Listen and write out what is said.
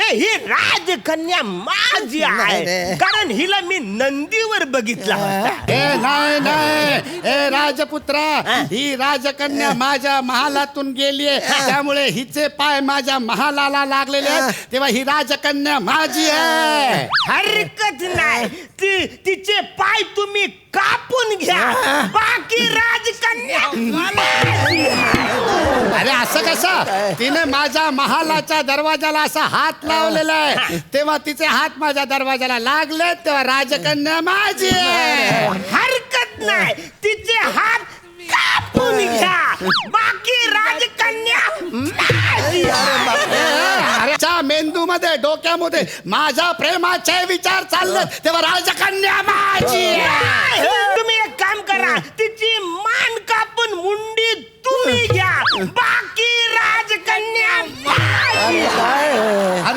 ही राजकन्या माझी आहे, कारण हिला मी नंदीवर बघितला होता. नाही नाही, ए राजपुत्रा, ही राजकन्या माझ्या महालातून गेलीये, त्यामुळे हिचे पाय माझ्या महालाला लागलेले आहेत, तेव्हा ही राजकन्या माझी आहे. हरकत नाही, तिचे पाय तुम्ही कापून घ्या, बाकी राजकन्या माझी आहे. अरे असं कसं? तिने माझ्या महालाच्या दरवाजाला असा हात लावलेला आहे, तेव्हा तिचे हात माझ्या दरवाजाला लागले, तेव्हा राजकन्या माझी आहे. हरकत नाही, तिचे हात कापून घ्या, बाकी राजकन्या माझी आहे. अरे मेंदू मध्ये, डोक्यामध्ये माझ्या प्रेमाचे विचार चालले, तेव्हा राजकन्या माझी आहे. तुम्ही एक काम करा, तिची मान कापून मुंडी तुम्ही घ्या, बाकी राजकन्या माझी आहे.